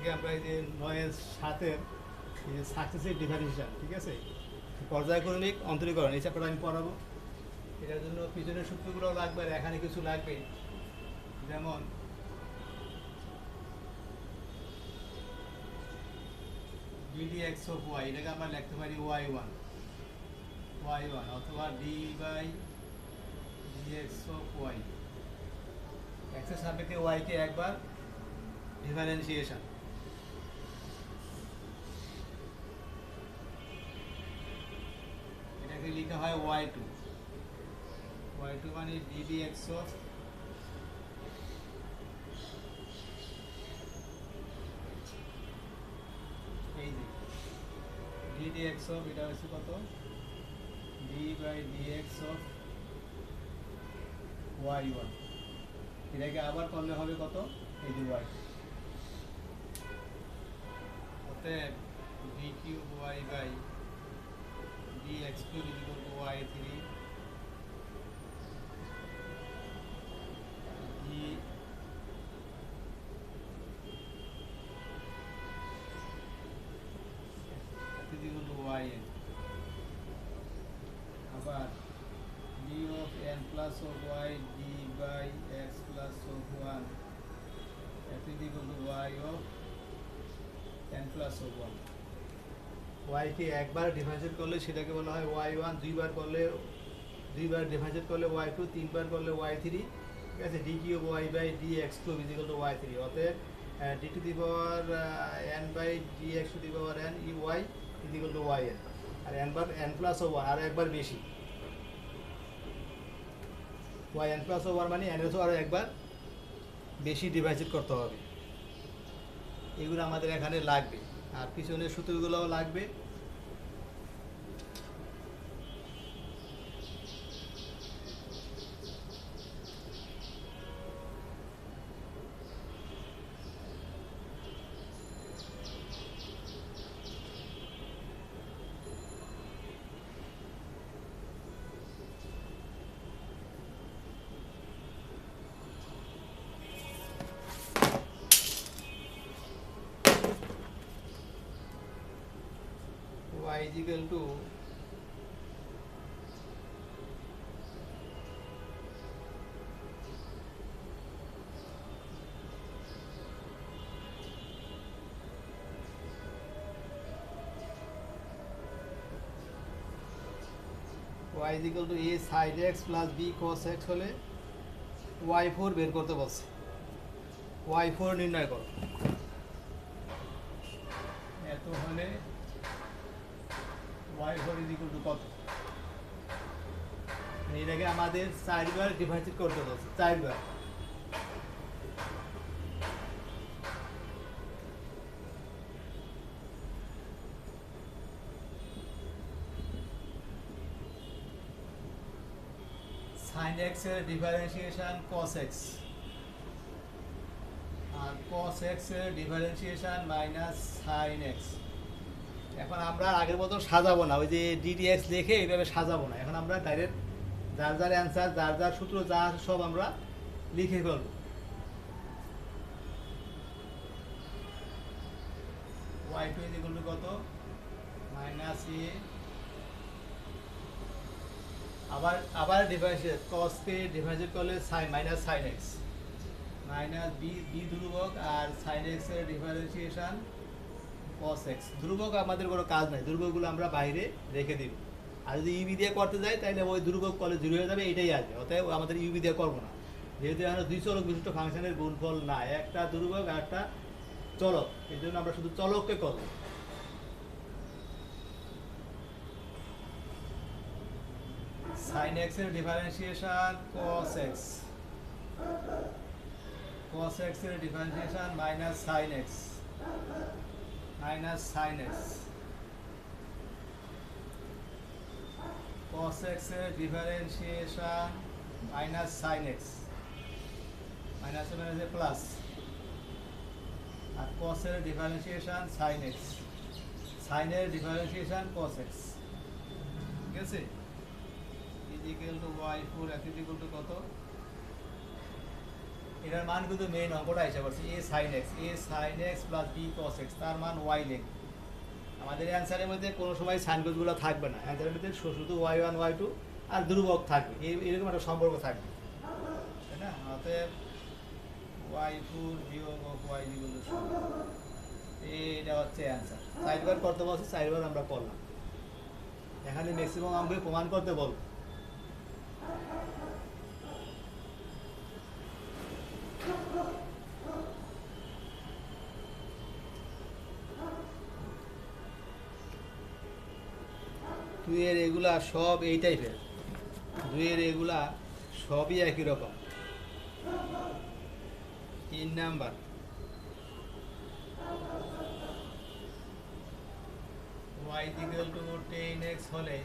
থেকে আমরা এই যে 9-7-এর এই যে সাকসেসিভ ডিফারেন্সিয়েশন, ঠিক আছে, পর্যায়ক্রমিক অন্তরীকরণ, এই চ্যাপ্টারটা আমি পড়াবো। এটার জন্য পিছনের সূত্রগুলো লাগবে আর এখানে কিছু লাগবে, যেমন dx of y, এটাকে আমরা লিখতে পারি y1 অথবা d by dx of y, x এর সাপেক্ষে y কে একবার ডিফারেন্সিয়েশন। এটাকে লেখা হয় y2 মানে ddx of এই যে ddx of এটা হচ্ছে কত, d by dx of y1, এটাকে আবার করলে হবে কত, এই যে y, অতএব d cube y by dx cube is equal to y3 d is equal to yn, আবার d of n plus of y d by x plus of 1 is equal to y of n plus of 1। y কে একবার differentiate করলে সেটাকে বলা হয় y1, দুইবার differentiate করলে y2, তিনবার করলে y3, ঠিক আছে। d cube y by dx cube is equal to y3, অতএব d to the power n by dx to the power n y is equal to yn, আর n প্লাস ও 1 আর একবার বেশি, yn প্লাস ও 1 মানে n এর আরও একবার বেশি ডিভাইসেট করতে হবে। এগুলো আমাদের এখানে লাগবে, আর পিছনের সূত্রগুলোও লাগবে। y is equal to a sin x plus b cos x হলে y4 বের করতে বলছে, y4 নির্ণয় করো। এত হলে y4 is equal to কত, এটাকে আমাদের 4বার ডিভাইড করতে বলছে, 4বার। sin x এর ডিফারেন্সিয়েশন cos x, আর cos x এর ডিফারেন্সিয়েশন মাইনাস sin x। এখন আমরা আগের মতো সাজাবো না, ওই যে ddx দেখে এইভাবে সাজাবো না, এখন আমরা ডাইরেক্ট যার যার অ্যান্সার, যার যার সূত্র যা সব আমরা লিখে ফেলবো। y2 is equal to কত, মাইনাস a, আবার ডিফারেন্সিয়েট, cos কে ডিফারেন্সিয়েট করলে sin minus sin x, minus b ধ্রুবক, আর sin x এর ডিফারেন্সিয়েশন cos x। ধ্রুবক আমাদের কোনো কাজ নাই, ধ্রুবকগুলো আমরা বাইরে রেখে দিব। আর যদি ইউবি দিয়ে করতে যাই তাহলে ওই ধ্রুবক করলে 0 হয়ে যাবে, এটাই আসবে। অতএব আমাদের ইউবি দিয়ে করবো না, যেহেতু এখানে দুই চলক বিশিষ্ট ফাংশনের গুণফল না, একটা ধ্রুবক আর একটা চলক, এই জন্য আমরা শুধু চলককে করব। sin x এর differentiation cos x, cos x এর differentiation minus sin x, minus sin x, cos x এর differentiation minus sin x, minus মাইনাসে প্লাস, আর cos এর ডিফারেন্সিয়েশন sin x, sin এর ডিফারেন্সিয়েশন cos x, ঠিক আছে। is equal to y4 is equal to কত, এটার মান কিন্তু মেইন অঙ্কটা হিসাব করছি a sin x plus b cos x, তার মান y লিখ। আমাদের অ্যান্সারের মধ্যে কোনো সময় সাইন কোসগুলো থাকবে না, অ্যান্সারের মধ্যে শুধু y1 y2 আর ধ্রুবক থাকবে, এরকম একটা সম্পর্ক থাকবে, তাই না? অতএব y2 বিয়োগ y ইকুয়াল টু 0, এটা হচ্ছে অ্যান্সার। 4বার করতে বলছি, 4বার আমরা করলাম। এখানে ম্যাক্সিমাম আমাকে প্রমাণ করতে বল। দুইয়ের এগুলা সব এই টাইপের, দুইয়ের এগুলা সবই একই রকম। 3 number, y equal to 10x হলে,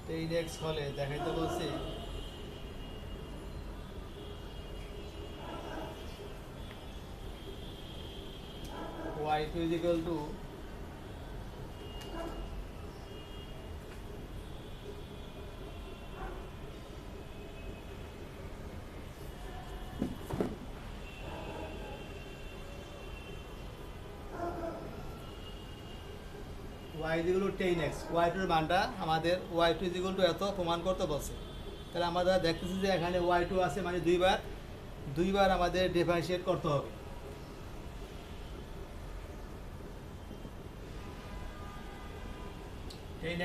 10x হলে দেখাইতে বলছি y2 equal two y equal to 10x, y2 এর মানটা আমাদের y2 ইকুয়াল টু এত প্রমাণ করতে বলছে। তাহলে আমরা দেখতেছি যে এখানে y2 আছে, মানে দুইবার আমাদের ডিফারেন্সিয়েট করতে হবে।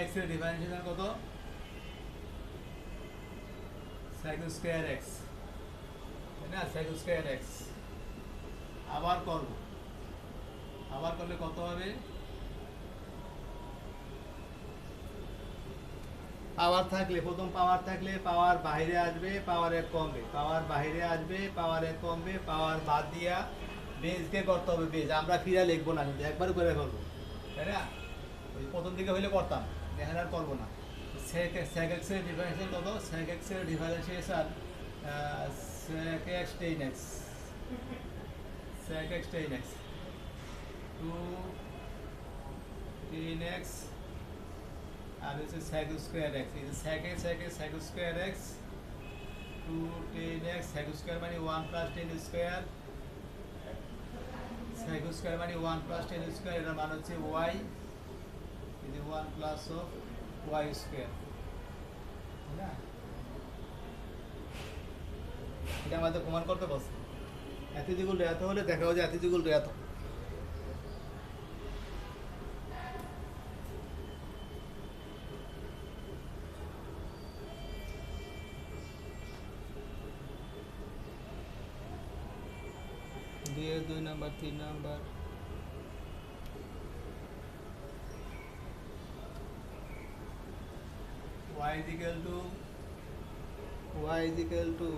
x এর ডিফারেন্সিয়েশন কত? sec স্কয়ার x, তাই না? sec স্কয়ার x আবার করব, আবার করলে কত হবে? পাওয়ার থাকলে, প্রথম পাওয়ার থাকলে পাওয়ার বাইরে আসবে, পাওয়ার এক কমবে, পাওয়ার বাইরে আসবে, পাওয়ার এক কমবে, পাওয়ার বাদ দিয়া বেজকে করতে হবে বেজ। আমরা ফিরা লিখবো না, কিন্তু একবার করে ফেলবো, তাই না? ওই প্রথম দিকে হইলে করতাম, এখন আর করবো না। sec x এর ডিফারেন্সিয়েশন কত? sec x এর differentiation sec x tan x, sec x tan x 2 tan x আর হচ্ছে sec স্কয়ার x, এই যে sec square x 2 tan x, sec square মানে 1 plus tan square, sec square মানে 1 plus tan square, এর মান হচ্ছে y, এই যে 1 প্লাস অফ y স্কয়ার, তাই না? এটা আমাদের প্রমাণ করতে বলছে। এত ইকুয়াল টু এত হলে দেখাও যে এত ইকুয়াল টু এত। দুই number, 3 number, y equal to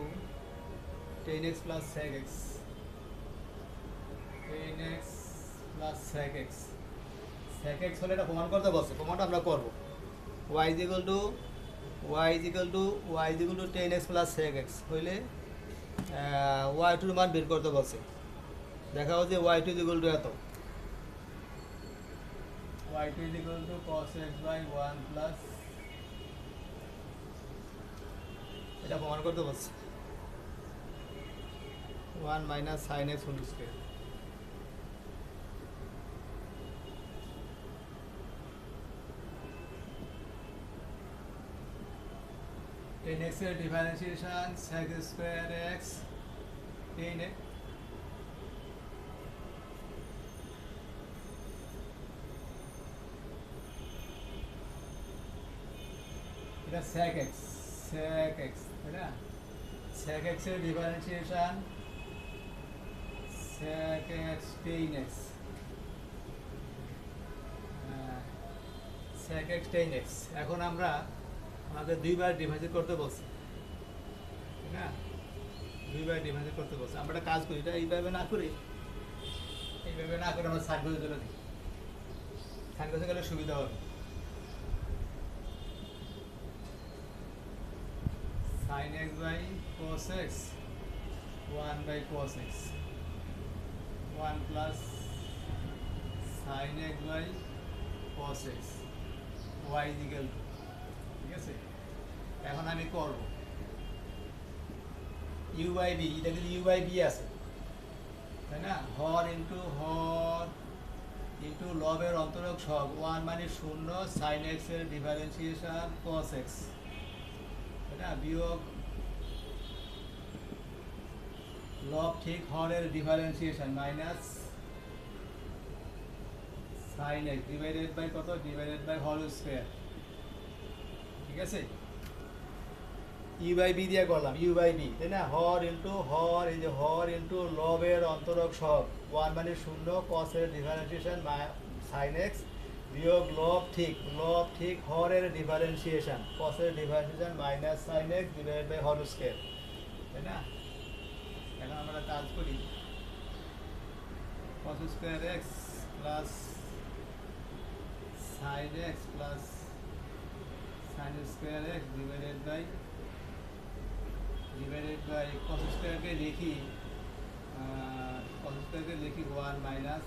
10x plus sec x, 10x plus sec x, sec x হলে এটা প্রমাণ করতে বলছে, প্রমাণটা আমরা করব। y equal to 10x plus sec x হইলে y2 এর মান বের করতে বলছে। দেখাও যে y2 ইকুয়াল টু এত, y2 equal to cos x by 1 plus, এটা প্রমাণ করতে বলছে 1 minus sin x whole square. tan x এর differentiation sec square x tan x, এটা sec x, তাই না? sec x এর differentiation sec x tan x, sec x tan x। এখন আমাদের দুইবার ডিভাইড করতে বলছে, তাই না? দুইবার ডিভাইড করতে বলছে। আমরা একটা কাজ করি, এটা এইভাবে না করে আমরা সাইন করে দিলে দিই, সাইন করতে গেলে সুবিধা হবে। sin x by cos x 1 by cos x, 1 plus sin x by cos x, y is equal to, ঠিক আছে? এখন আমি করব ইউ বাই বি, এটা কিন্তু ইউ বাই বি আছে, তাই না? হর ইন্টু লবের অন্তরক সব, ওয়ান মানে শূন্য, সাইন এক্স এর ডিফারেন্সিয়েশন কস এক্স, তাই না? বিয়োগ লব ঠিক হরের differentiation minus sine x divided by কত, ডিভাইডেড বাই হল স্কোয়ার, ঠিক আছে? ইউ বাই বি দিয়ে করলাম, ইউ বাই বি, তাই না? হর ইন্টু হর, এই যে হর ইন্টু লবের অন্তরক সব, ওয়ান মানে শূন্য, কসের ডিফারেন্সিয়েশন সাইন এক্স, বিয়োগ লব ঠিক হরের ডিফারেন্সিয়েশন, কসের differentiation minus sine x divided by হল স্কোয়ার, তাই না? এখন আমরা কাজ করি, cos square x plus sine x plus sine square x divided by cos স্কোয়ারকে লিখি, one minus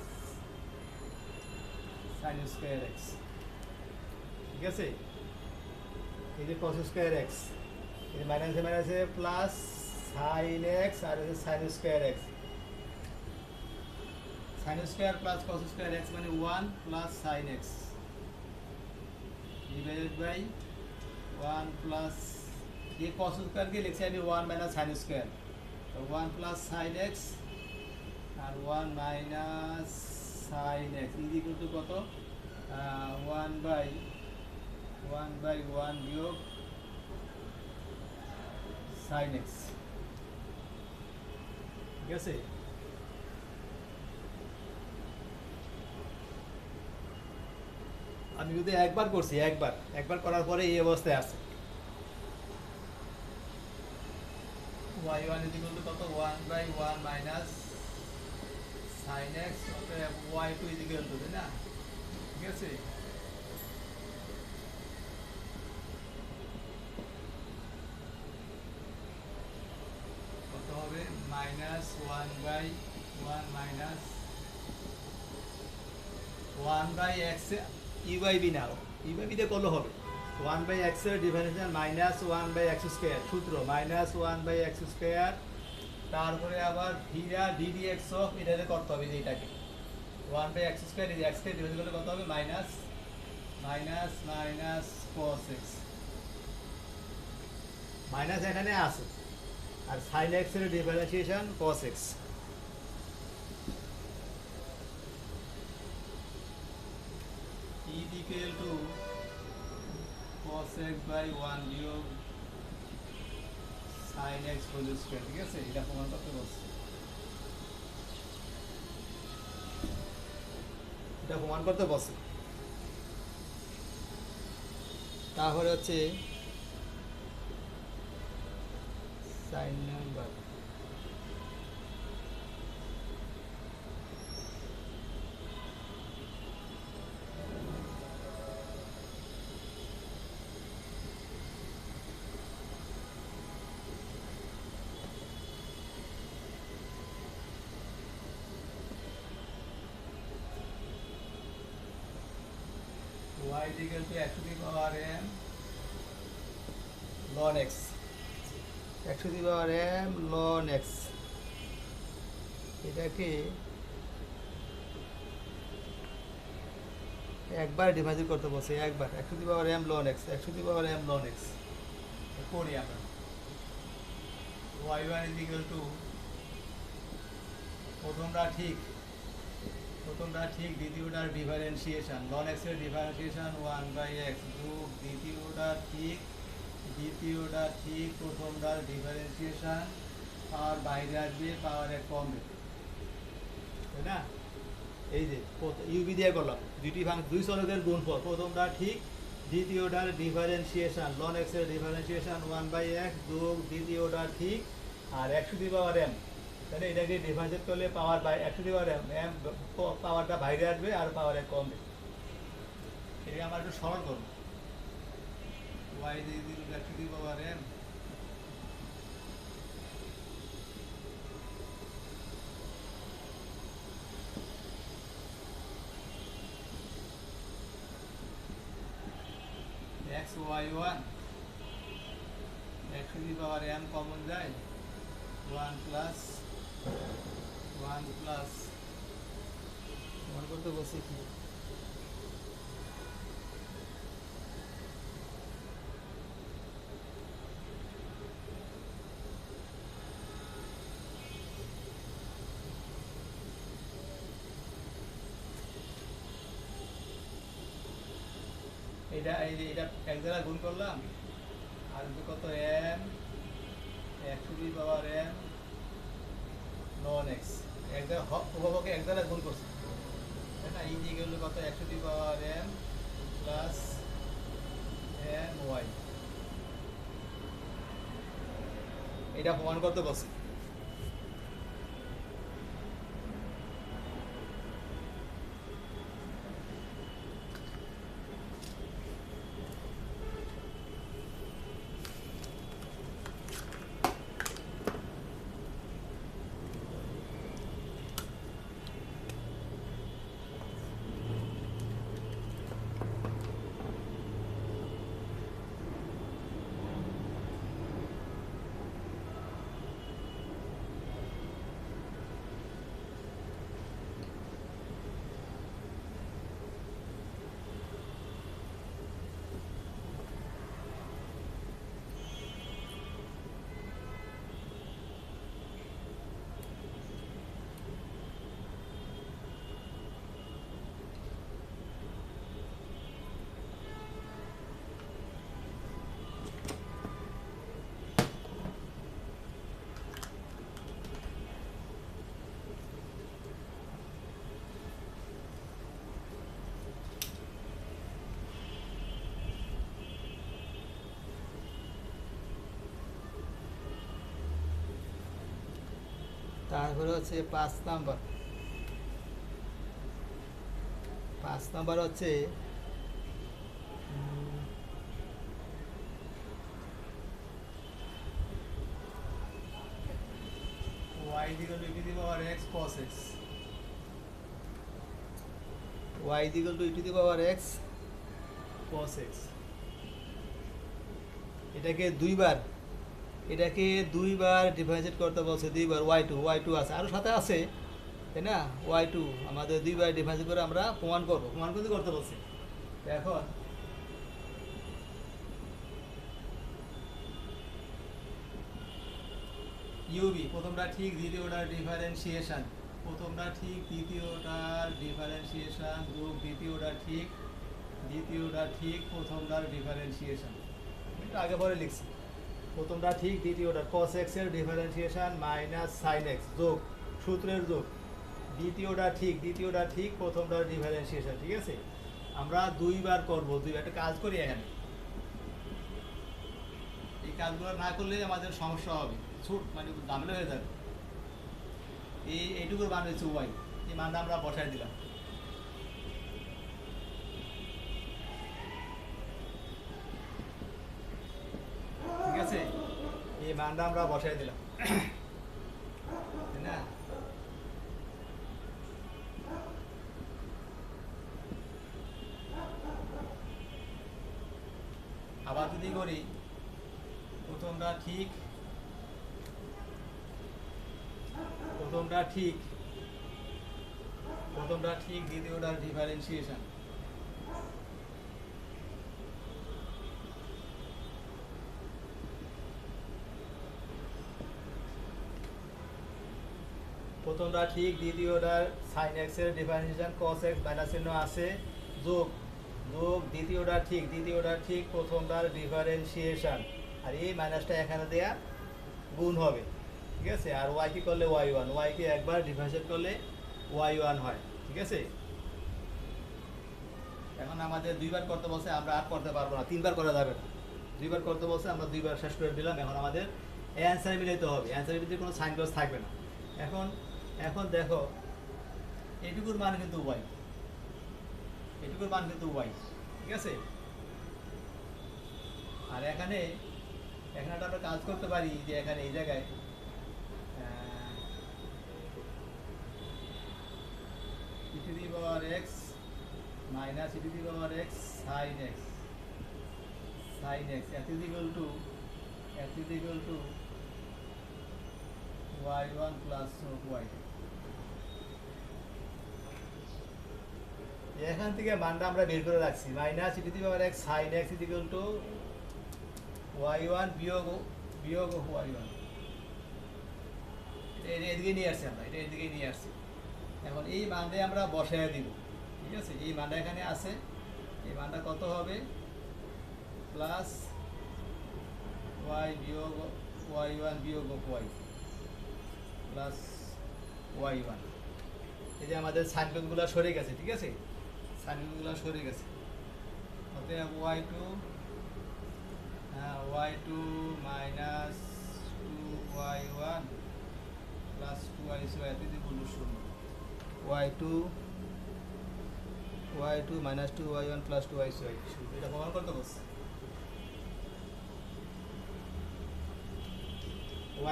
sine square x, ঠিক আছে? এই যে কস স্কোয়ার এক্স, এই যে মাইনাসে প্লাস সাইন এক্স, আর হচ্ছে sine square x, sine square plus cos square x মানে one plus sine x divided by one plus, ये कॉस स्क्वायर के लिखছি আমি ওয়ান মাইনাস সাইন স্কোয়ার, তো ওয়ান প্লাস সাইন এক্স আর one minus sine x is equal to কত, one by one বিয়োগ sine x, ঠিক আছে? আমি যদি একবার করছি, একবার করার পরে এই অবস্থায় আছে, y1 is equal to কত, 1 by 1 minus sin x, অতএব y2 is equal to, তাই না? ঠিক আছে? কত হবে, minus 1 by 1 minus 1 by x u by b now, u by b দিয়ে করলে হবে 1 by x এর differentiation minus 1 by x square, সূত্র মাইনাস 1 by x স্কয়ার, তারপরে আবার ভিরা ddx অফ এটাতে করতে হবে, যে এটাকে 1 by x স্কয়ার, এই x কে ডিভাইড করলে কত হবে, মাইনাস cos x, মাইনাস এখানে আছে, আর sin x এর differentiation cos x, is equal to cos x by 1 বিয়োগ sin x হোল স্কয়ার, ঠিক আছে? এটা প্রমাণ করতে বলছি, এটা প্রমাণ করতে বলছি। তাহলে হচ্ছে sine number y is equal to x to the power m ln x, x to the power m ln x, এটাকে একবার ডিভাইড করতে বলছে, একবার x to the power m ln x, x to the power m ln x করি আমরা, y1 is equal to প্রথমটা ঠিক, দ্বিতীয়টার ডিফারেন্সিয়েশন ln x এর ডিফারেন্সিয়েশন 1 বাই x যোগ দ্বিতীয়টা ঠিক প্রথমটার ডিফারেন্সিয়েশন, পাওয়ার বাইরে আসবে, পাওয়ার এক কমবে, তাই না? এই যে ইউবি দিয়ে করলাম, দুই চলকের গুণফল, প্রথমটা ঠিক দ্বিতীয়টার ডিফারেন্সিয়েশন ln x এর ডিফারেন্সিয়েশন 1 বাই x যোগ দ্বিতীয়টা ঠিক আর x to the power m, তাহলে এটাকে ডিফারেন্সিয়েট করলে power by x to the power m, পাওয়ারটা বাইরে আসবে আর পাওয়ার এক কমবে, এটাকে আমরা একটু সরল করব, y is equal to x to the power m x y1, x to the power m common যায়, 1 প্লাস 1 প্লাস মনে করতে বলছি কি এটা এই যে এটা এক দ্বারা গুণ করলাম আর কত n x to the power n ln x এক দ্বারা উভয়কে এক দ্বারা গুণ করছি তাই না এই দিকে হলো কত x to the power n plus n y এটা প্রমাণ করতে বলছি তারপরে হচ্ছে 5 নাম্বার হচ্ছে y equal to e to the power x cos x y equal to e to the power x cos x এটাকে দুইবার ডিফারেন্সিয়েট করতে বলছে দুইবার y2 আছে আরও সাথে আছে তাই না y2 আমাদের দুইবার ডিফারেন্সিয়েট করে আমরা প্রমাণ করতে বলছে এখন ইউবি প্রথমটা ঠিক দ্বিতীয়টার ডিফারেন্সিয়েশন যোগ দ্বিতীয়টা ঠিক প্রথমটার ডিফারেন্সিয়েশন আগে পরে লিখছি প্রথমটা ঠিক দ্বিতীয়টা cos x এর ডিফারেন্সিয়েশন মাইনাস sin x যোগ সূত্রের যোগ দ্বিতীয়টা ঠিক প্রথমটার ডিফারেন্সিয়েশন ঠিক আছে আমরা দুইবার করব একটা কাজ করি এখানে এই কাজগুলো না করলে আমাদের সমস্যা হবে মানে ঝামেলা হয়ে যাবে এইটুকুর মান হচ্ছে y এই মানটা আমরা বসাই দিলাম ঠিক আছে এই মানটা আমরা বসাই দিলাম না আবার যদি করি প্রথমটা ঠিক দ্বিতীয়টার ডিফারেন্সিয়েশন প্রথমটা ঠিক দ্বিতীয়টার sin x এর ডিফারেন্সিয়েশন cos x মাইনাস চিহ্ন আছে যোগ দ্বিতীয়টা ঠিক প্রথমটার ডিফারেন্সিয়েশন আর এই মাইনাসটা এখানে দেয়া গুণ হবে ঠিক আছে আর y কি করলে y1 y কে একবার ডিফারেন্সিয়েট করলে y1 হয় ঠিক আছে এখন আমাদের দুইবার করতে বলছে আমরা আর করতে পারবো না তিনবার করা যাবে না দুইবার করতে বলছে আমরা দুইবার শেষ করে দিলাম এখন আমাদের অ্যানসার মিলাইতে হবে অ্যানসারের ভিতরে কোনো সাইন ক্লজ থাকবে না এখন দেখো এটুকুর মান কিন্তু y ঠিক আছে আর এখানে আমরা কাজ করতে পারি যে এখানে এই জায়গায় e to the power x minus e to the power x sin x x is equal to y1 plus y। এখান থেকে মানটা আমরা বের করে রাখছি minus E to the power x sin x equal to y1 বিয়োগ y1। এদিকে নিয়ে আসছি আমরা, এটা এদিকে নিয়ে আসছি। এখন এই মানটা আমরা বসায় দিব, ঠিক আছে? এই মানটা এখানে আছে, এই মানটা কত হবে? প্লাস y বিয়োগ y1 বিয়োগ y প্লাস y1। এই যে আমাদের সাইনগুলো সরে গেছে, ঠিক আছে? সাইনগুলো সরে গেছে, অতএব y2 minus 2y1 plus 2y2 এতটুকু শূন্য। y2 minus 2y1 plus 2y2 এটা প্রমাণ করতে বলছে।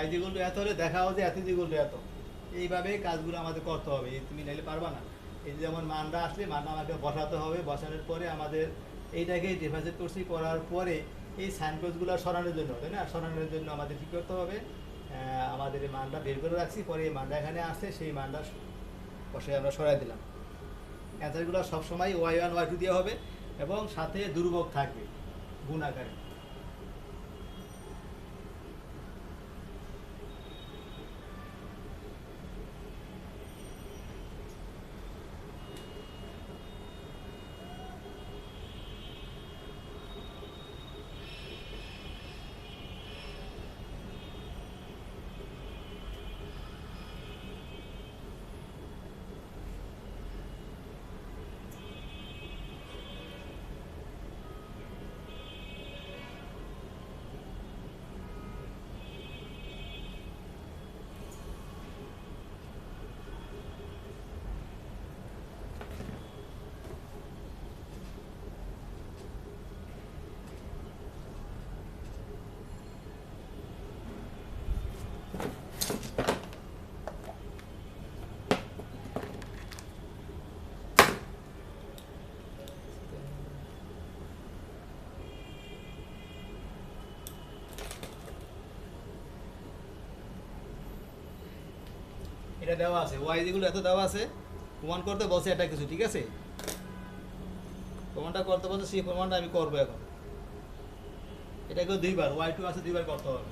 y দ্বিগুণ এত হলে দেখাও যে এত দ্বিগুণ এত, এইভাবে কাজগুলো আমাদের করতে হবে। তুমি নাইলে পারবা না। এই যেমন মানটা আসলে মানটা আমাকে বসাতে হবে, বসানোর পরে আমাদের এইটাকে ডিফারেন্সিয়েট করছি, করার পরে এই সাইন কোসগুলো সরানোর জন্য, তাই না? সরানোর জন্য আমাদের কী করতে হবে? আমাদের এই মানটা বের করে রাখছি, পরে এই মানটা এখানে আসছে, সেই মানটা বসে আমরা সরাই দিলাম। অ্যান্সারগুলো সবসময় y1 y2 দেওয়া হবে এবং সাথে দুর্ভোগ থাকবে গুণ আকারে। এটা দেওয়া আছে, y যেগুলো এত দেওয়া আছে, প্রমাণ করতে বলছে এটা কিছু, ঠিক আছে? প্রমাণটা করতে বলছে, সেই প্রমাণটা আমি করবো এখন। এটাকে দুইবার y2 আছে, দুইবার করতে হবে।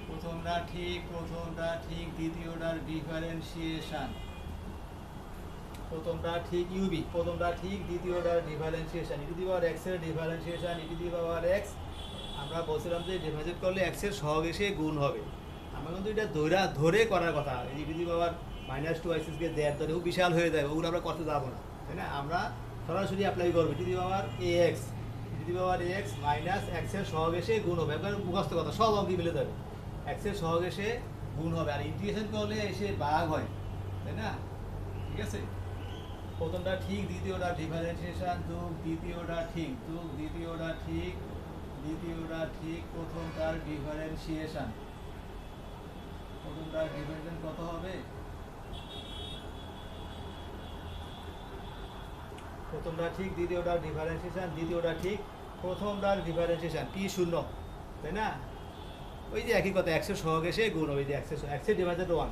প্রথমটা ঠিক, দ্বিতীয়টার ডিফারেন্সিয়েশন। প্রথমটা ঠিক ইউবি, প্রথমটা ঠিক, দ্বিতীয়টার differentiation. E to the power x এর differentiation, e to the power x আমরা বলছিলাম যে ডিফারেন্সিয়েট করলে x এর সহগ এসে গুণ হবে। আমরা কিন্তু এটা ধরে করার কথা। ই to the power minus 2x কে দেড় ধরে খুব বিশাল হয়ে যাবে, ওগুলো আমরা করতে যাবো না, তাই না? আমরা সরাসরি অ্যাপ্লাই করবো। E to the power ax, e to the power x minus x এর সহগ এসে গুণ হবে। একবার মুখস্থ কথা, সব অঙ্কে মিলে যাবে। x এর সহগ এসে গুণ হবে, আর ইন্টিগ্রেশন করলে এসে ভাগ হয়, তাই না? ঠিক আছে? প্রথমটা ঠিক, দ্বিতীয়টা ডিফারেন্সিয়েশন, যোগ দ্বিতীয়টা ঠিক, যোগ দ্বিতীয়টা ঠিক, দ্বিতীয়টা ঠিক, প্রথমটার ডিফারেন্সিয়েশন। প্রথমটার ডিফারেন্সিয়েশন কত হবে? প্রথমটা ঠিক, দ্বিতীয়টার ডিফারেন্সিয়েশন, দ্বিতীয়টা ঠিক, প্রথমটার ডিফারেন্সিয়েশন p শূন্য, তাই না? ওই যে একই কথা, x এর সহগ এসে গুণ হবে, যে x এর ডিভাইডেড 1,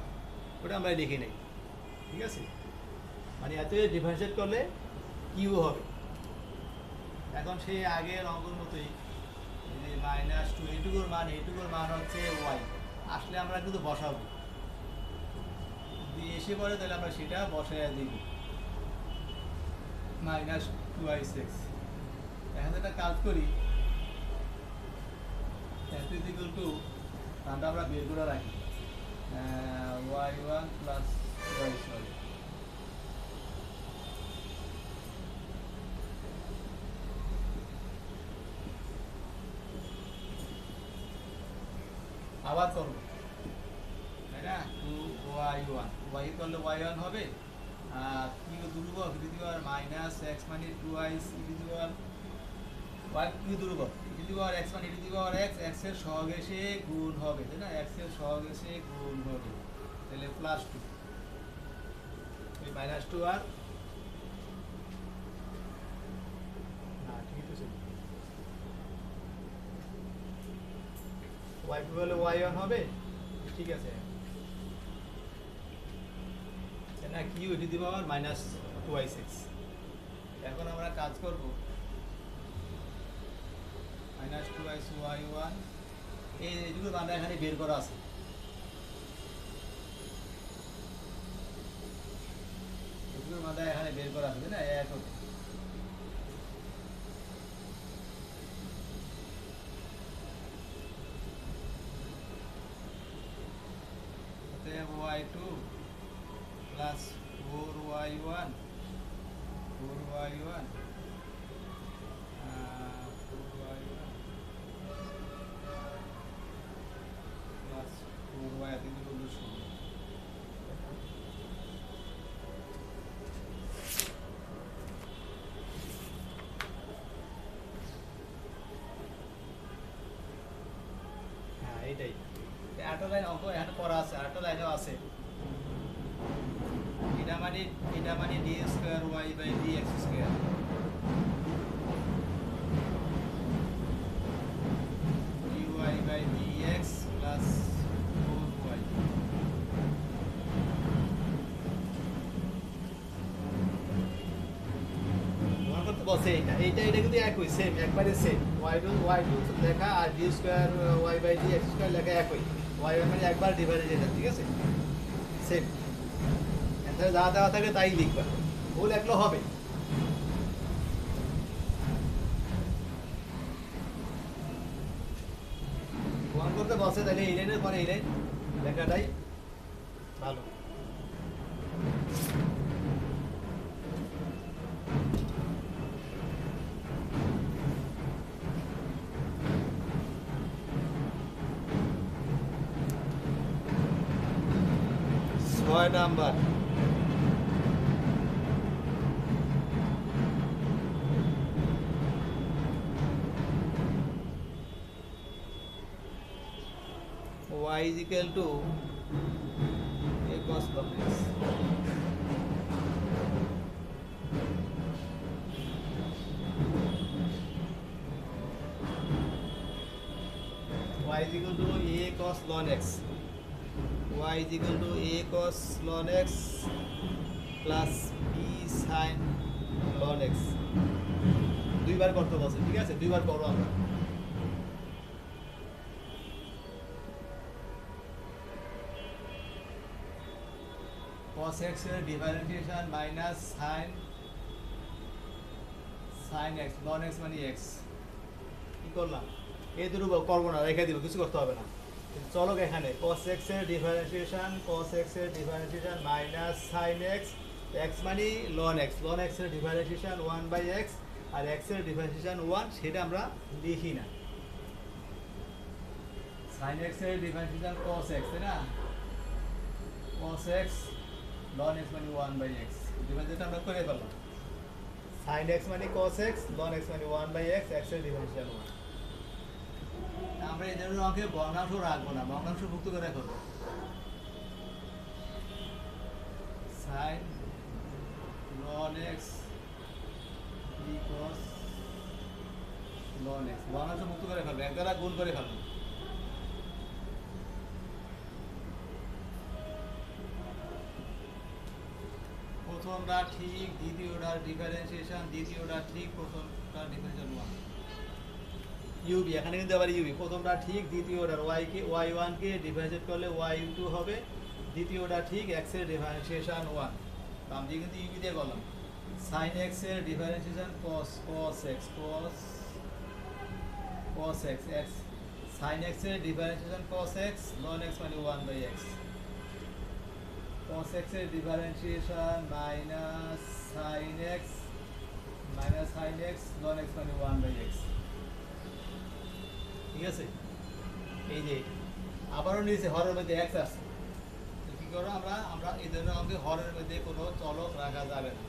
ওটা আমরা লিখি নাই, ঠিক আছে? মানে এত ডিফারেন্সিয়েট করলে কিউ হবে। এখন সেই আগের অঙ্কের মতোই, যে মাইনাস 2 এইটুকুর মান হচ্ছে y, আসলে আমরা কিন্তু বসাবো, যদি এসে পড়ে তাহলে আমরা সেটা বসাইয়া দিব, মাইনাস 2y6। এখন একটা কাজ করি, মানটা আমরা বের করে রাখি, y1 প্লাস y2। আবার করবো, তাই না? 2y1 y করলে y1 হবে, আর কি দুর্বল e to the power minus x মানে 2y E to the power y কি দুর্বল e to the power x মানে e to the power x, x এর সহগ এসে গুণ হবে, তাই না? x এর সহগ এসে গুণ হবে, তাহলে প্লাস টু, এই মাইনাস টু আর না ঠিক আছে, ওয়াই টু হলে ওয়াই ওয়ান হবে, ঠিক আছে না কিউ এটি দিব আমার মাইনাস টু ওয়াই সিক্স। এখন আমরা কাজ করব minus two y y one, এইগুলো আমরা এখানে বের করা আছে, এগুলোর মাথা এখানে বের করা আছে না এক হতে, y two plus four y one, four y one plus four y তিন বলতে শূন্য। হ্যাঁ এইটাই, আরেকটা লাইন অঙ্ক এখানে করা আছে, আরেকটা লাইনও আছে, এটা মানে d square y by d x square, d y by d x plus four y. করতে বসে এইটা কিন্তু একই সেম, একবারে সেম, ওয়াই টু লেখা আর d square y by d x square লেখা একই, ওয়াই মানে একবার ডিভাইডেড এটা, ঠিক আছে সেম, যা দেওয়া থাকে তাই লিখবা, ভুল একলো হবে। প্রমাণ করতে বসে তাহলে এই লাইনের পরে এই লাইন লেখাটাই ভালো। ছয় number y is equal to a cos of x, y is equal to a cos ln x, y is equal to a cos ln x plus b sin ln x, দুইবার করতে বলছে, ঠিক আছে দুইবার করো আমরা। cos x এর differentiation minus sin x ln x মানে x, কি করলাম এই দুটো করবো না, রেখে দিব, কিছু করতে হবে না। চলো এখানে cos x এর differentiation minus sin x, x মানে ln x এর ডিফারেন্সিয়েশন 1/x আর x এর ডিফারেন্সিয়েশন 1, সেটা আমরা লিখি না। sin x এর ডিফারেন্সিয়েশন cos x, তাই না, cos x ln x মানে 1/x, ডিফারেন্সিয়েশন আমরা করে ফেললাম, sin x মানে cos x, ln x মানে 1/x, x এর ডিফারেন্সিয়েশন 1। আমরা এই ধরনের অঙ্কে ভগ্নাংশ রাখবো না, ভগ্নাংশ মুক্ত করে করব, sin ln x cos ln x, ভগ্নাংশ মুক্ত করে ফেলবো, এক দ্বারা গুণ করে ফেলবো। প্রথমটা ঠিক, দ্বিতীয়টার ডিফারেন্সিয়েশন, দ্বিতীয়টা ঠিক, প্রথমটার ডিফারেন্সিয়েশন 1 ইউবি, এখানে কিন্তু আবার ইউবি, প্রথমটা ঠিক, দ্বিতীয়টার ওয়াইকে ওয়াই ওয়ানকে ডিফারেন্সিয়েট করলে ওয়াই টু হবে, দ্বিতীয়টা ঠিক, এক্স এর ডিফারেন্সিয়েশন 1, দাম দিয়ে কিন্তু ইউবি দিয়ে করলাম। sin x এর differentiation cos x x, sin x এর differentiation cos x ln x মানে 1/x, cos x এর differentiation minus sin x ln x মানে 1/x, ঠিক আছে। এই যে আবারও নিচে হরের মধ্যে x আছে, কি করো আমরা এই ধরনের অঙ্কে হরের মধ্যে কোনো চলক রাখা যাবে না,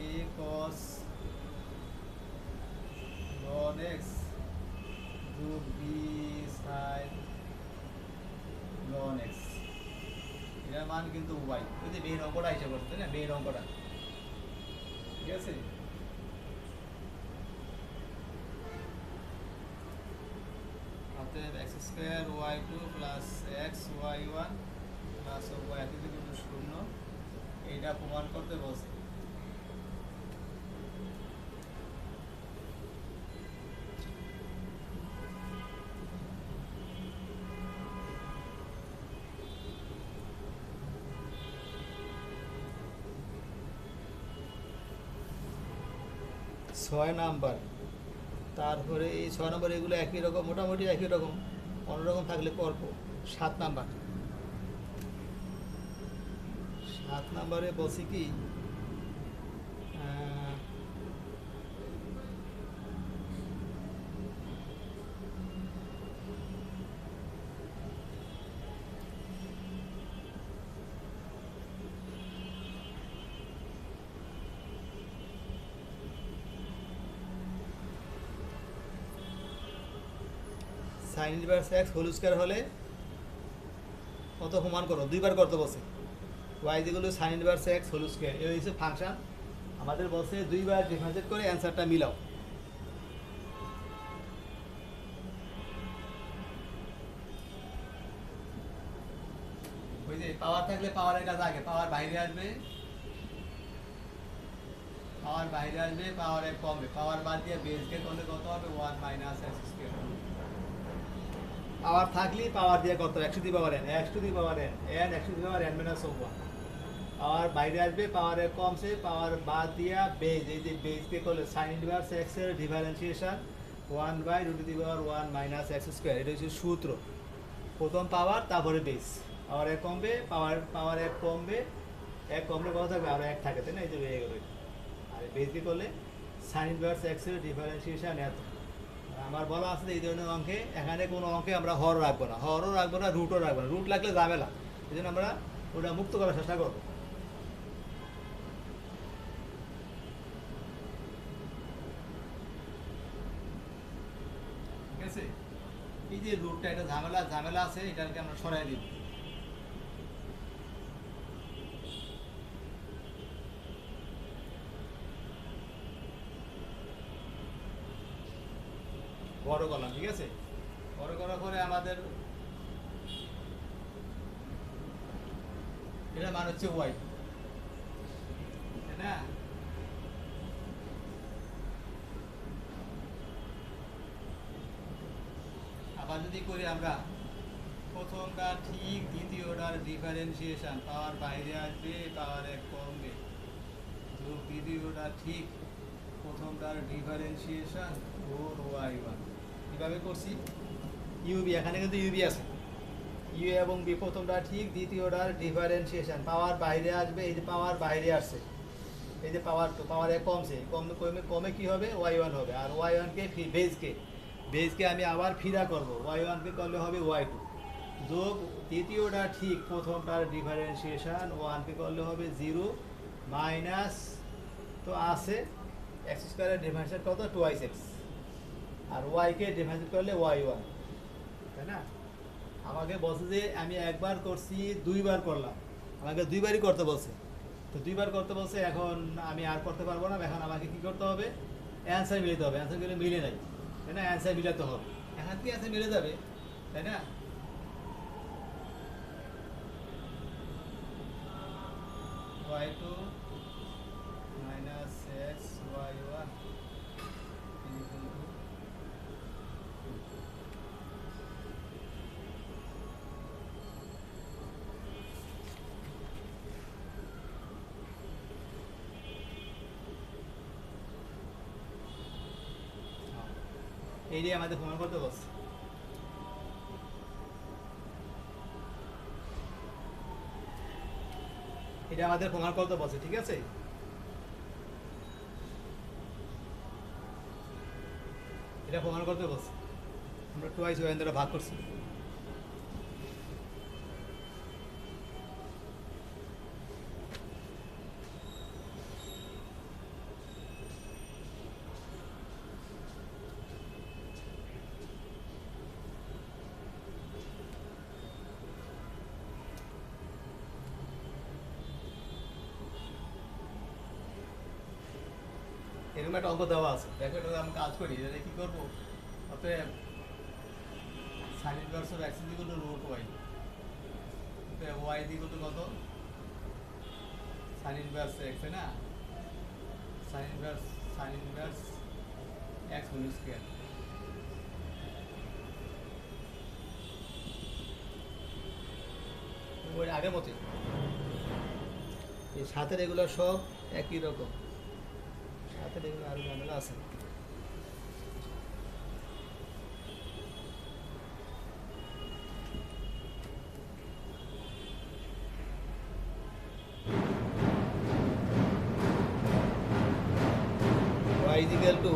a cos মান কিন্তু ওয়াই, ওই যে বের অঙ্কটা এসে পড়ছে না, বের অঙ্কটা, ঠিক আছে। অতএব x square y two plus x y one plus y কিন্তু শূন্য, এইটা প্রমাণ করতে বলছে। ছয় নাম্বার, তারপরে এই 6 নম্বর এগুলো একই রকম, মোটামুটি একই রকম, অন্যরকম থাকলে করব। 7 নাম্বার, 7 নাম্বারে বলছি কি sine inverse x whole square হলে কত প্রমাণ করো, দুইবার করতে বলছে। ওয়াই যেগুলো sine inverse x whole square, এই হচ্ছে ফাংশন, আমাদের বলছে দুইবার ডিফারেন্সিয়েট করে অ্যান্সারটা মিলাও। ওই যে পাওয়ার থাকলে পাওয়ারের কাছে আগে পাওয়ার বাইরে আসবে, পাওয়ার বাইরে আসবে, পাওয়ার কমবে, পাওয়ার বাদ দিয়ে বেসকে করলে কত হবে, 1 মাইনাস এক্স স্কয়ার। পাওয়ার থাকলেই পাওয়ার দিয়ে কত, x two the power N, x two the power N, N x two the power N minus 1। পাওয়ার বাইরে আসবে, পাওয়ারের কমছে, পাওয়ার বাদ দিয়া বেস, এই যে বেসকে করলে সাইন ইনভার্স এক্স এর ডিফারেন্সিয়েশন 1/√1 মাইনাস এক্স স্কয়ার, এটা হচ্ছে সূত্র। প্রথম পাওয়ার, তারপরে বেস, পাওয়ার এক কমবে, পাওয়ার এক কমবে, এক কমলে কত থাকবে, আর এক থাকে, তাই না, এই যে হয়ে গেল। আর বেসকে করলে সাইন ইনভার্স এক্স এর ডিফারেন্সিয়েশন এত। আমার বলা আছে এই ধরনের অঙ্কে, এখানে কোনো অঙ্কে আমরা হর রাখবো না, হরও রাখবো না, রুটও রাখবো না, রুট লাগলে ঝামেলা, এই জন্য আমরা ওটা মুক্ত করার চেষ্টা করবো। ঠিক আছে, এই যে রুটটা, এটা ঝামেলা আছে, এটাকে আমরা সরাই দিব। বড় করলাম, ঠিক আছে, বড় করার পরে আমাদের এটা মান হচ্ছে ওয়াই, তাই না। আবার যদি করি আমরা প্রথমটা ঠিক, দ্বিতীয়টার ডিফারেন্সিয়েশন, পাওয়ার বাইরে আসবে, পাওয়ার এক কমবে, যোগ দ্বিতীয়টা ঠিক, প্রথমটার ডিফারেন্সিয়েশন 4y1, কীভাবে করছি, ইউবি, এখানে কিন্তু ইউবি আছে, ইউ এবং বি, প্রথমটা ঠিক, দ্বিতীয়টার ডিফারেন্সিয়েশন, পাওয়ার বাইরে আসবে, এই যে পাওয়ার বাইরে আসছে, এই যে পাওয়ার টু, পাওয়ার এক কমছে, কমে কী হবে, y1 হবে, আর y1কে বেসকে আমি আবার ফিরা করব, y1কে করলে হবে y2, যোগ দ্বিতীয়টা ঠিক, প্রথমটার ডিফারেন্সিয়েশন 1কে করলে হবে 0 মাইনাস, তো আছে এক্স স্কোয়ারের ডিফারেন্সিয়েশন কত, 2x, আর ওয়াইকে ডিফারেন্সিয়েট করলে y1, তাই না। আমাকে বলছে যে আমি একবার করছি, দুইবার করলাম, আমাকে দুইবারই করতে বলছে, তো দুইবার করতে বলছে, এখন আমি আর করতে পারবো না, এখন আমাকে কী করতে হবে, অ্যান্সার মিলাতে হবে, অ্যান্সার মিলে মিলে নাই, তাই না, অ্যান্সার মিলাতে হবে, এখান থেকে অ্যান্সার মিলে যাবে, তাই না। y2 মাইনাস এক্স y1 এইটাই আমাদের প্রমাণ করতে বলছে। এটা আমাদের প্রমাণ করতে বলছে, ঠিক আছে, এটা প্রমাণ করতে বলছে, আমরা টুয়াইস ওয়ান দ্বারা ভাগ করছি। এরকম একটা অঙ্ক দেওয়া আছে, দেখো এটা আমি কাজ করি, এটা কি করবো, অতএব sine inverse of x equal to root y, অতএব ওয়াই ইকুয়াল টু কত, সাইন ইনভার্স এক্স, না sine inverse x whole square. ওই আগের মতোই, এই সাথের এগুলো সব একই রকম, সাথের এগুলো আরো ঝামেলা আছে। y is equal to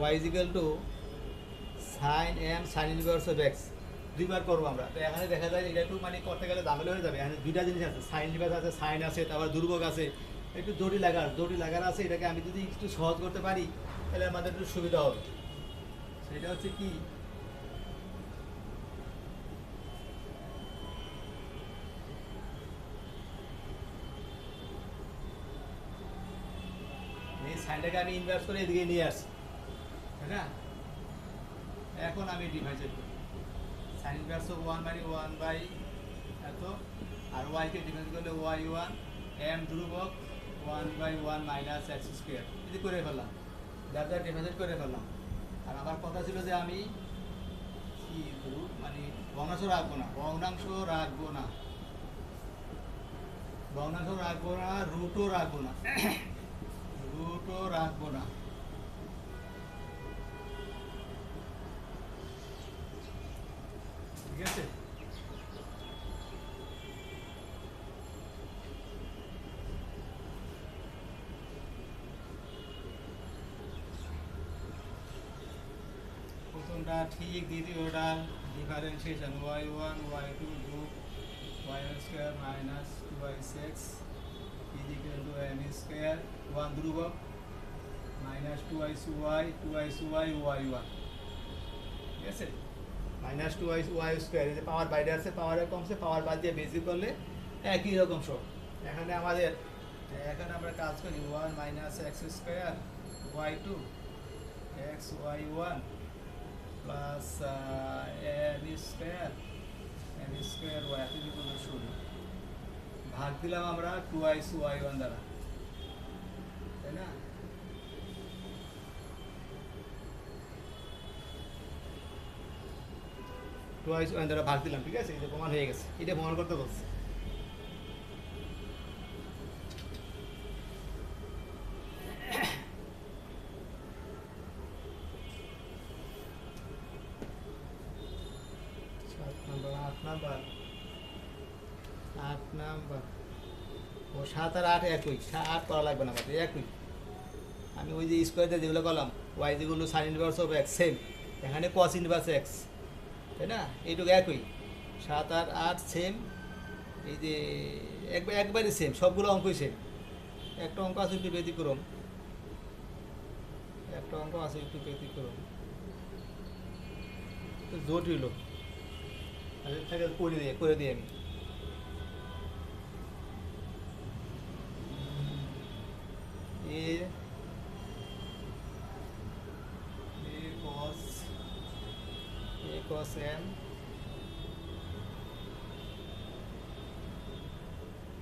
y is equal to sin m sin inverse of x, দুইবার করবো আমরা। তো এখানে দেখা যায় এটা একটু মানে করতে গেলে ঝামেলা হয়ে যাবে, এখানে দুইটা জিনিস আছে, সাইন ইনভার্স আছে, সাইন আছে, তারপর দুর্ভোগ আছে, একটু জটিল আকার আছে। এটাকে আমি যদি একটু সহজ করতে পারি তাহলে আমাদের একটু সুবিধা হবে। সেটা হচ্ছে কি, এই সাইনটাকে আমি ইনভার্স করে এদিকে নিয়ে আসছি, তাই না? এখন আমি ডিভাইডেড করি, সাইন ইনভার্স অফ 1 মানে 1 বাই এত, আর y কে ডিভাইড করলে y1 m ধ্রুবক 1 বাই 1 মাইনাস x স্কয়ার, যদি করে ফেললাম, যার ডিভাইডেড করে ফেললাম। আর আমার কথা ছিল যে আমি কি রুট মানে ভগ্নাংশ রাখবো না, রুটও রাখবো না, ঠিক আছে? প্রথমটা ঠিক, দ্বিতীয়টা ডিফারেন্সিয়েশন y1 y2 যোগ y square minus 2y6 is equal two m square 1 ধ্রুবক মাইনাস 2y y1, ঠিক আছে? মাইনাস 2y স্কয়ার, এই যে পাওয়ার বাইরে আছে, পাওয়ারে কমছে, পাওয়ার বাদ দিয়ে বেসিক করলে একই রকম সব। এখানে আমরা কাজ করি 1 minus x square y2 x y1 plus m square y এতটুকু কোনো শুরু, ভাগ দিলাম আমরা 2y y1 দ্বারা, তাই না? টুয়াইস ওয়ান দ্বারা ভাগ দিলাম, ঠিক আছে? এটা প্রমাণ হয়ে গেছে, এটা প্রমাণ করতে বলছে। আট নাম্বার ও 7 আর 8 একই, 8 করা লাগবে না, আমাদের একই। আমি ওই যে স্কোয়ারটা যেগুলো করলাম y যেগুলো sine inverse of x same, এখানে cos ইনভার্স x, তাই না? এইটুকু একই, 7 আর 8 সেম, এই যে একবারই সেম, সবগুলো অঙ্কই সেম। একটা অঙ্ক আছে একটু ব্যতিক্রম, তো জটিল, থাকে করে দিই আমি। a cos m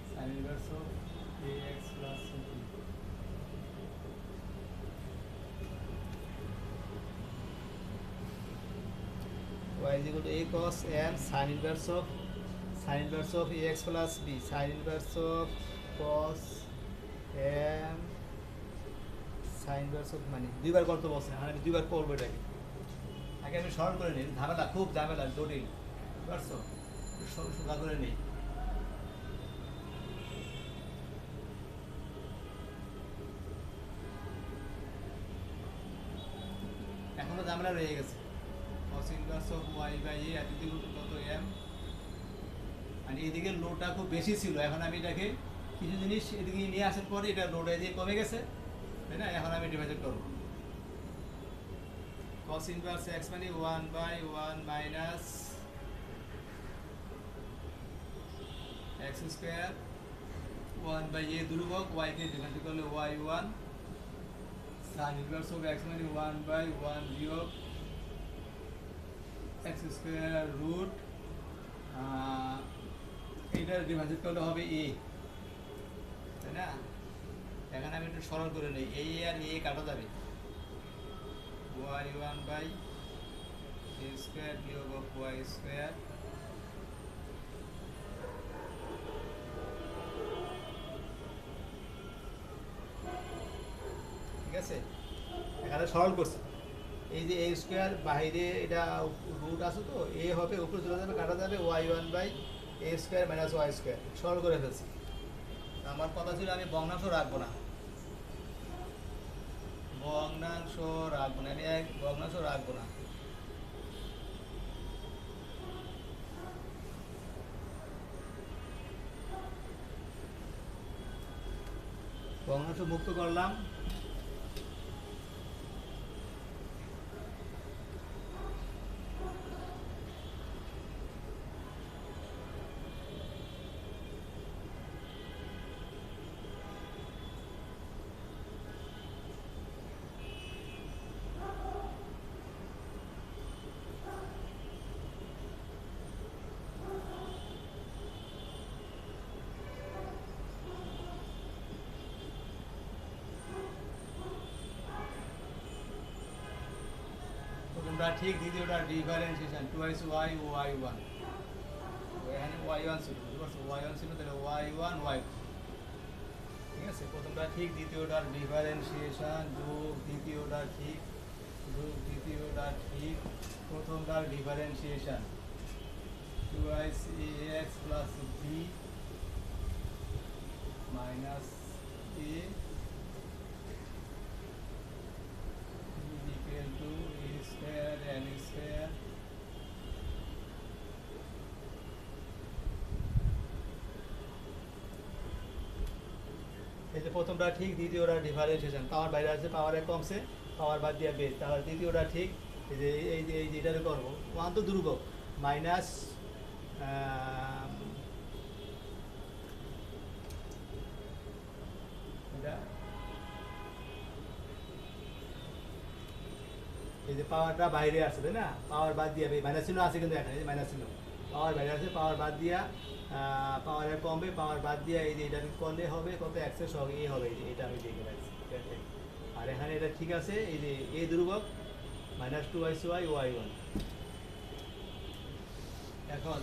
sin inverse of ax plus b, y is equal to a cos m sin inverse of ax plus b, sin inverse of cos m sin inverse of, মানে দুইবার করতে বলছে, আমি দুইবার করবো এটাকে। আগে আমি সরল করে নিই, খুব ঝামেলা জটিল, বুঝছো? সোজা করে নিই। এখনো ঝামেলা রয়ে গেছে, cos inverse of y by a এতটুকু কত m, মানে এদিকে লোডটা খুব বেশি ছিল, এখন আমি এটাকে কিছু জিনিস এদিকে নিয়ে আসার পরে এটা লোড দিয়ে কমে গেছে, তাই না? এখন আমি ডিভাইড করবো, cos inverse x মানে 1/1 minus x স্কয়ার 1/a ধ্রুবক y কে ডিফারেন্ট করলে y1 sin inverse of x মানে 1/1 বিয়োগ x স্কয়ার রুট এইটার ডিফারেন্সিয়েট করলে হবে a, তাই না? এখানে আমি একটু সরল করে নিই, a আর a কাটা যাবে, y1/a স্কয়ার বিয়োগ অফ y স্কয়ার ঠিক আছে। এখানে সরল করছি, এই যে a স্কয়ার বাইরে এটা রুট আছে তো a হবে উপরে চলে যাবে কাটা যাবে y1/a square minus y square, সরল করে ফেলছি। আমার কথা ছিল আমি ভগ্নাংশ রাখবো না, আমি এক ভগ্নাংশ রাখবো না। ভগ্নাংশ মুক্ত করলাম, তোমরা ঠিক দ্বিতীয়টা ডিফারেন্সিয়েশন 2y y1, এখানে y1 ছিল, y1 ছিল তাহলে y1 y, ঠিক আছে। প্রথমটা ঠিক দ্বিতীয়টার ডিফারেন্সিয়েশন যোগ দ্বিতীয়টা ঠিক যোগ দ্বিতীয়টা ঠিক প্রথমটার differentiation 2ax plus b minus a equal to a square n square এই যে প্রথমটা ঠিক দ্বিতীয়টা ডিফারেন্সিয়েশন, পাওয়ার বাইরে আছে, পাওয়ারে কমছে, পাওয়ার বাদ দিয়ে বেশ, তাহলে দ্বিতীয়টা ঠিক এই যে এটারে করবো, ওয়ান তো ধ্রুবক মাইনাস এই যে পাওয়ারটা বাইরে আসছে, তাই না? পাওয়ার বাদ দিয়ে মাইনাস চিহ্ন আছে কিন্তু এখানে মাইনাস চিহ্ন, পাওয়ার বাইরে আছে, পাওয়ার বাদ দিয়া পাওয়ারে কমবে, পাওয়ার বাদ দিয়া এই যে এটা করলে হবে কত এক্সের সহ এ হবে, এই যে এটা আমি দেখে রাখছি। আর এখানে এটা ঠিক আছে, এই যে এ ধ্রুবক মাইনাস 2y y1। এখন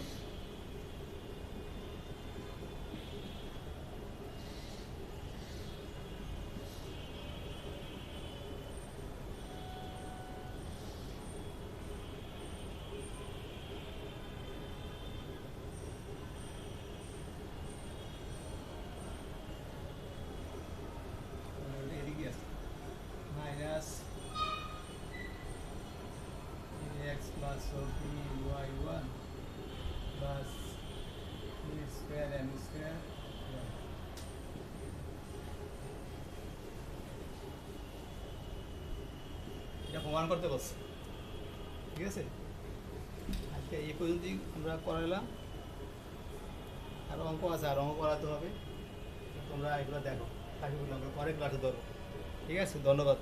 এদিকে আছে minus x plus b y1 plus a square m square, এটা প্রমাণ করতে বলছে, ঠিক আছে। আজকে এই পর্যন্তই আমরা করালাম, আরও অঙ্ক আছে, আর অঙ্ক করাতে হবে, তোমরা এগুলো দেখো, বাকিগুলো আমরা পরে ক্লাসে ধরবো, ঠিক আছে। ধন্যবাদ।